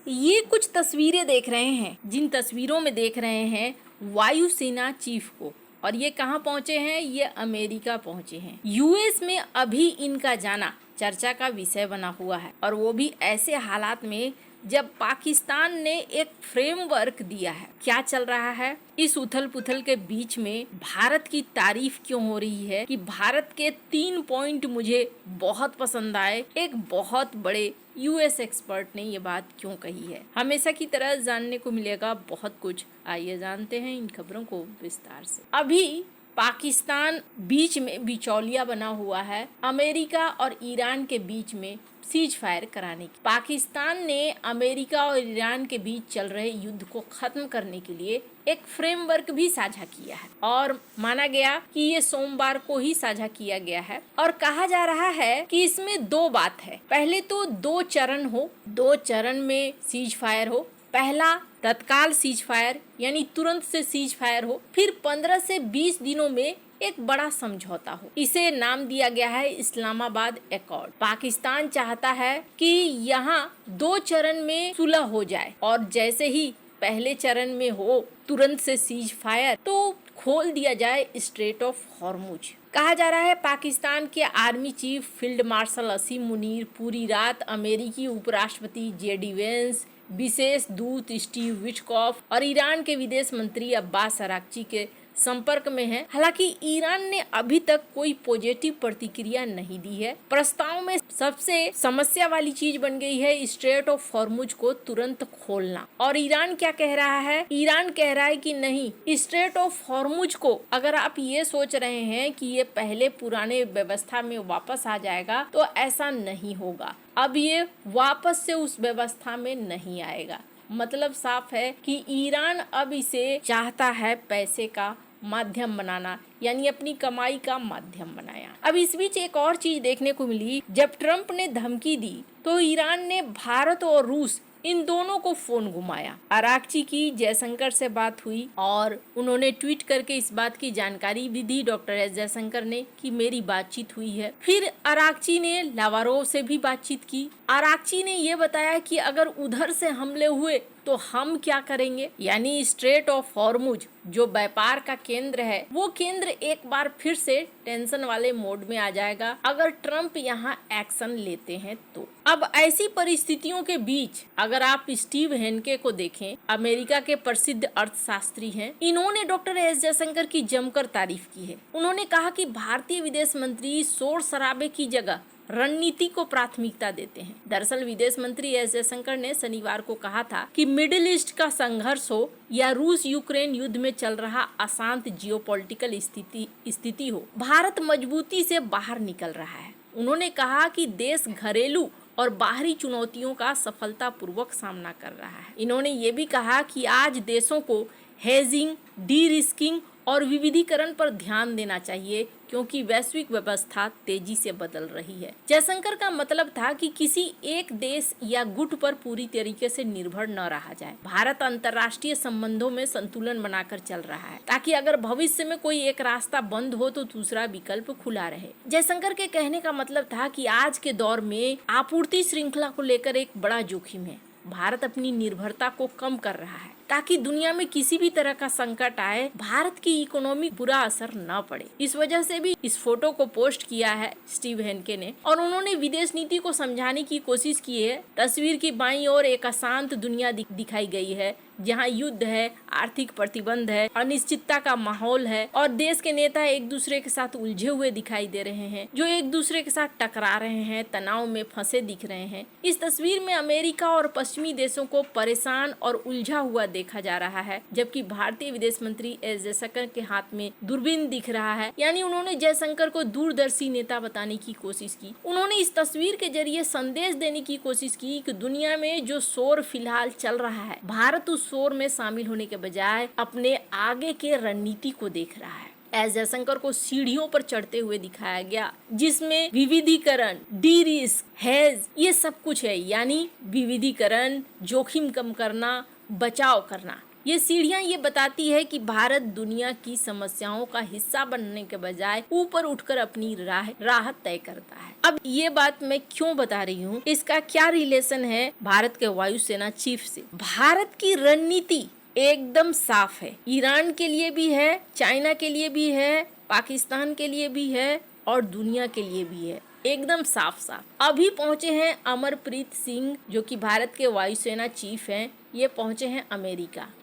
ये कुछ तस्वीरें देख रहे हैं, जिन तस्वीरों में देख रहे हैं वायुसेना चीफ को। और ये कहाँ पहुंचे हैं? ये अमेरिका पहुंचे हैं। यूएस में अभी इनका जाना चर्चा का विषय बना हुआ है, और वो भी ऐसे हालात में जब पाकिस्तान ने एक फ्रेमवर्क दिया है। क्या चल रहा है? इस उथल पुथल के बीच में भारत की तारीफ क्यों हो रही है कि भारत के 3 पॉइंट मुझे बहुत पसंद आए। एक बहुत बड़े यूएस एक्सपर्ट ने ये बात क्यों कही है, हमेशा की तरह जानने को मिलेगा बहुत कुछ। आइए जानते हैं इन खबरों को विस्तार से। अभी पाकिस्तान बीच में बिचौलिया बना हुआ है अमेरिका और ईरान के बीच में सीज फायर कराने की। पाकिस्तान ने अमेरिका और ईरान के बीच चल रहे युद्ध को खत्म करने के लिए एक फ्रेमवर्क भी साझा किया है, और माना गया कि ये सोमवार को ही साझा किया गया है। और कहा जा रहा है कि इसमें 2 बात है। पहले तो 2 चरण हो, 2 चरण में सीज फायर हो। पहला तत्काल सीज फायर यानी तुरंत से सीज फायर हो, फिर 15 से 20 दिनों में एक बड़ा समझौता हो। इसे नाम दिया गया है इस्लामाबाद एकॉर्ड। पाकिस्तान चाहता है कि यहाँ 2 चरण में सुलह हो जाए, और जैसे ही पहले चरण में हो तुरंत से सीज फायर, तो खोल दिया जाए स्ट्रेट ऑफ हॉर्मुज। कहा जा रहा है पाकिस्तान के आर्मी चीफ फील्ड मार्शल असीम मुनीर पूरी रात अमेरिकी उपराष्ट्रपति जेडी वेंस, विशेष दूत स्टीव विटकॉफ और ईरान के विदेश मंत्री अब्बास अराक्ची के संपर्क में है। हालांकि ईरान ने अभी तक कोई पॉजिटिव प्रतिक्रिया नहीं दी है। प्रस्ताव में सबसे समस्या वाली चीज बन गई है स्ट्रेट ऑफ हॉर्मुज को तुरंत खोलना। और ईरान क्या कह रहा है? ईरान कह रहा है कि नहीं, स्ट्रेट ऑफ हॉर्मुज को अगर आप ये सोच रहे हैं कि ये पहले पुराने व्यवस्था में वापस आ जाएगा, तो ऐसा नहीं होगा। अब ये वापस से उस व्यवस्था में नहीं आएगा। मतलब साफ है कि ईरान अब इसे चाहता है पैसे का माध्यम बनाना, यानी अपनी कमाई का माध्यम बनाया। अब इस बीच एक और चीज देखने को मिली। जब ट्रंप ने धमकी दी तो ईरान ने भारत और रूस इन दोनों को फोन घुमाया। अराक्ची की जयशंकर से बात हुई और उन्होंने ट्वीट करके इस बात की जानकारी भी दी डॉक्टर एस जयशंकर ने कि मेरी बातचीत हुई है। फिर अराक्ची ने लावारोव से भी बातचीत की। अराक्ची ने ये बताया कि अगर उधर से हमले हुए तो हम क्या करेंगे, यानी स्ट्रेट ऑफ हॉर्मुज जो व्यापार का केंद्र है, वो केंद्र एक बार फिर से टेंशन वाले मोड में आ जाएगा अगर ट्रंप यहाँ एक्शन लेते हैं तो। अब ऐसी परिस्थितियों के बीच अगर आप स्टीव हेनके को देखें, अमेरिका के प्रसिद्ध अर्थशास्त्री हैं, इन्होंने डॉक्टर एस जयशंकर की जमकर तारीफ की है। उन्होंने कहा कि भारतीय विदेश मंत्री शोर शराबे की जगह रणनीति को प्राथमिकता देते हैं। दरअसल विदेश मंत्री एस जयशंकर ने शनिवार को कहा था कि मिडिल ईस्ट का संघर्ष हो या रूस यूक्रेन युद्ध में चल रहा अशांत जियोपॉलिटिकल स्थिति हो, भारत मजबूती से बाहर निकल रहा है। उन्होंने कहा कि देश घरेलू और बाहरी चुनौतियों का सफलतापूर्वक सामना कर रहा है। इन्होंने ये भी कहा कि आज देशों को हेजिंग, डी रिस्किंग और विविधीकरण पर ध्यान देना चाहिए, क्योंकि वैश्विक व्यवस्था तेजी से बदल रही है। जयशंकर का मतलब था कि किसी एक देश या गुट पर पूरी तरीके से निर्भर न रहा जाए। भारत अंतर्राष्ट्रीय संबंधों में संतुलन बनाकर चल रहा है, ताकि अगर भविष्य में कोई एक रास्ता बंद हो तो दूसरा विकल्प खुला रहे। जयशंकर के कहने का मतलब था कि आज के दौर में आपूर्ति श्रृंखला को लेकर एक बड़ा जोखिम है। भारत अपनी निर्भरता को कम कर रहा है ताकि दुनिया में किसी भी तरह का संकट आए, भारत की इकोनॉमी बुरा असर न पड़े। इस वजह से भी इस फोटो को पोस्ट किया है स्टीव हेनके ने, और उन्होंने विदेश नीति को समझाने की कोशिश की है। तस्वीर की बाईं ओर एक अशांत दुनिया दिखाई गई है, जहां युद्ध है, आर्थिक प्रतिबंध है, अनिश्चितता का माहौल है, और देश के नेता एक दूसरे के साथ उलझे हुए दिखाई दे रहे हैं, जो एक दूसरे के साथ टकरा रहे हैं, तनाव में फंसे दिख रहे हैं। इस तस्वीर में अमेरिका और पश्चिमी देशों को परेशान और उलझा हुआ देखा जा रहा है, जबकि भारतीय विदेश मंत्री एस जयशंकर के हाथ में दूरबीन दिख रहा है। यानी उन्होंने जयशंकर को दूरदर्शी नेता बताने की कोशिश की। उन्होंने इस तस्वीर के जरिए संदेश देने की कोशिश की कि दुनिया में जो शोर फिलहाल चल रहा है, भारत उस शोर में शामिल होने के बजाय अपने आगे के रणनीति को देख रहा है। एस जयशंकर को सीढ़ियों पर चढ़ते हुए दिखाया गया, जिसमें विविधीकरण, डी रिस्क, हेज, ये सब कुछ है। यानी विविधीकरण, जोखिम कम करना, बचाव करना, ये सीढ़ियां ये बताती है कि भारत दुनिया की समस्याओं का हिस्सा बनने के बजाय ऊपर उठकर अपनी राह तय करता है। अब ये बात मैं क्यों बता रही हूँ, इसका क्या रिलेशन है भारत के वायुसेना चीफ से। भारत की रणनीति एकदम साफ है, ईरान के लिए भी है, चाइना के लिए भी है, पाकिस्तान के लिए भी है और दुनिया के लिए भी है, एकदम साफ साफ। अभी पहुंचे हैं अमरप्रीत सिंह जो कि भारत के वायुसेना चीफ हैं, ये पहुंचे हैं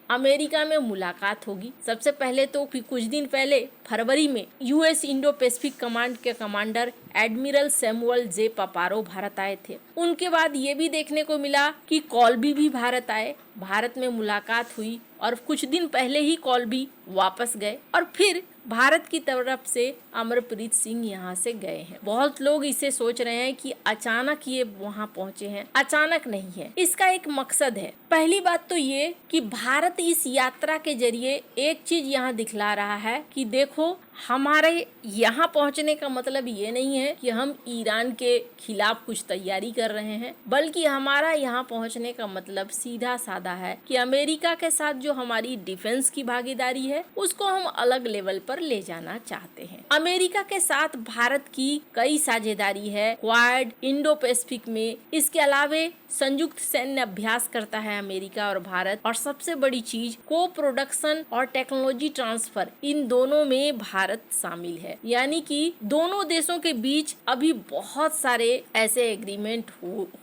अमेरिका में मुलाकात होगी। सबसे पहले तो कुछ दिन पहले फरवरी में यूएस इंडो पैसिफिक कमांड के कमांडर एडमिरल सैमुअल जे पापारो भारत आए थे। उनके बाद ये भी देखने को मिला कि कॉल्बी भी भारत आए, भारत में मुलाकात हुई और कुछ दिन पहले ही कॉल्बी वापस गए और फिर भारत की तरफ से अमरप्रीत सिंह यहाँ से गए हैं। बहुत लोग इसे सोच रहे हैं कि अचानक ये वहाँ पहुँचे हैं, अचानक नहीं है, इसका एक मकसद है। पहली बात तो ये कि भारत इस यात्रा के जरिए एक चीज यहाँ दिखला रहा है कि देखो हमारे यहाँ पहुँचने का मतलब ये नहीं है कि हम ईरान के खिलाफ कुछ तैयारी कर रहे हैं, बल्कि हमारा यहाँ पहुँचने का मतलब सीधा साधा है कि अमेरिका के साथ जो हमारी डिफेंस की भागीदारी है उसको हम अलग लेवल पर ले जाना चाहते हैं। अमेरिका के साथ भारत की कई साझेदारी है, क्वाड, इंडो पैसिफिक में। इसके अलावे संयुक्त सैन्य अभ्यास करता है अमेरिका और भारत, और सबसे बड़ी चीज को प्रोडक्शन और टेक्नोलॉजी ट्रांसफर, इन दोनों में भारत शामिल है। यानी कि दोनों देशों के बीच अभी बहुत सारे ऐसे एग्रीमेंट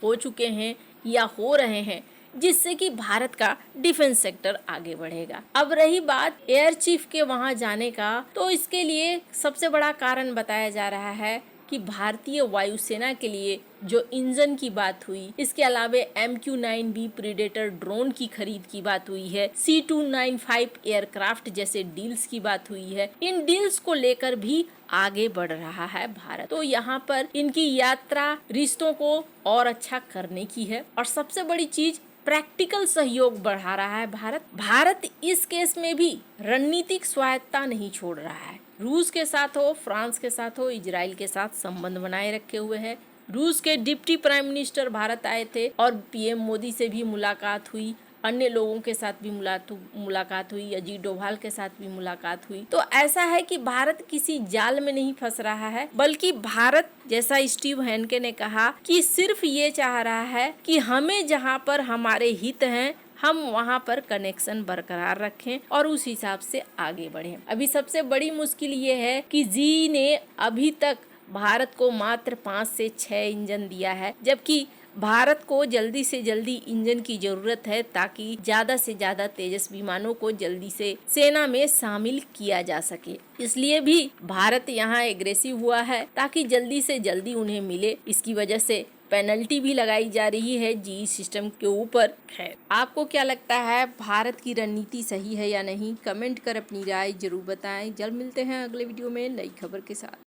हो चुके हैं या हो रहे हैं जिससे कि भारत का डिफेंस सेक्टर आगे बढ़ेगा। अब रही बात एयर चीफ के वहां जाने का, तो इसके लिए सबसे बड़ा कारण बताया जा रहा है कि भारतीय वायुसेना के लिए जो इंजन की बात हुई, इसके अलावे MQ-9B प्रीडेटर ड्रोन की खरीद की बात हुई है, C295 एयरक्राफ्ट जैसे डील्स की बात हुई है, इन डील्स को लेकर भी आगे बढ़ रहा है भारत। तो यहाँ पर इनकी यात्रा रिश्तों को और अच्छा करने की है और सबसे बड़ी चीज प्रैक्टिकल सहयोग बढ़ा रहा है भारत इस केस में भी रणनीतिक स्वायत्ता नहीं छोड़ रहा है। रूस के साथ हो, फ्रांस के साथ हो, इजराइल के साथ संबंध बनाए रखे हुए है। रूस के डिप्टी प्राइम मिनिस्टर भारत आए थे और पीएम मोदी से भी मुलाकात हुई, अन्य लोगों के साथ भी मुलाकात हुई, अजीत डोभाल के साथ भी मुलाकात हुई। तो ऐसा है कि भारत किसी जाल में नहीं फंस रहा है, बल्कि भारत, जैसा स्टीव हेनके ने कहा, कि सिर्फ ये चाह रहा है कि हमें जहाँ पर हमारे हित हैं हम वहाँ पर कनेक्शन बरकरार रखें और उस हिसाब से आगे बढ़ें। अभी सबसे बड़ी मुश्किल ये है कि जी ने अभी तक भारत को मात्र 5 से 6 इंजन दिया है, जबकि भारत को जल्दी से जल्दी इंजन की जरूरत है ताकि ज्यादा से ज्यादा तेजस विमानों को जल्दी से सेना में शामिल किया जा सके। इसलिए भी भारत यहाँ एग्रेसिव हुआ है ताकि जल्दी से जल्दी उन्हें मिले। इसकी वजह से पेनल्टी भी लगाई जा रही है जी सिस्टम के ऊपर। खैर, आपको क्या लगता है, भारत की रणनीति सही है या नहीं? कमेंट कर अपनी राय जरूर बताएं। जल्द मिलते हैं अगले वीडियो में नई खबर के साथ।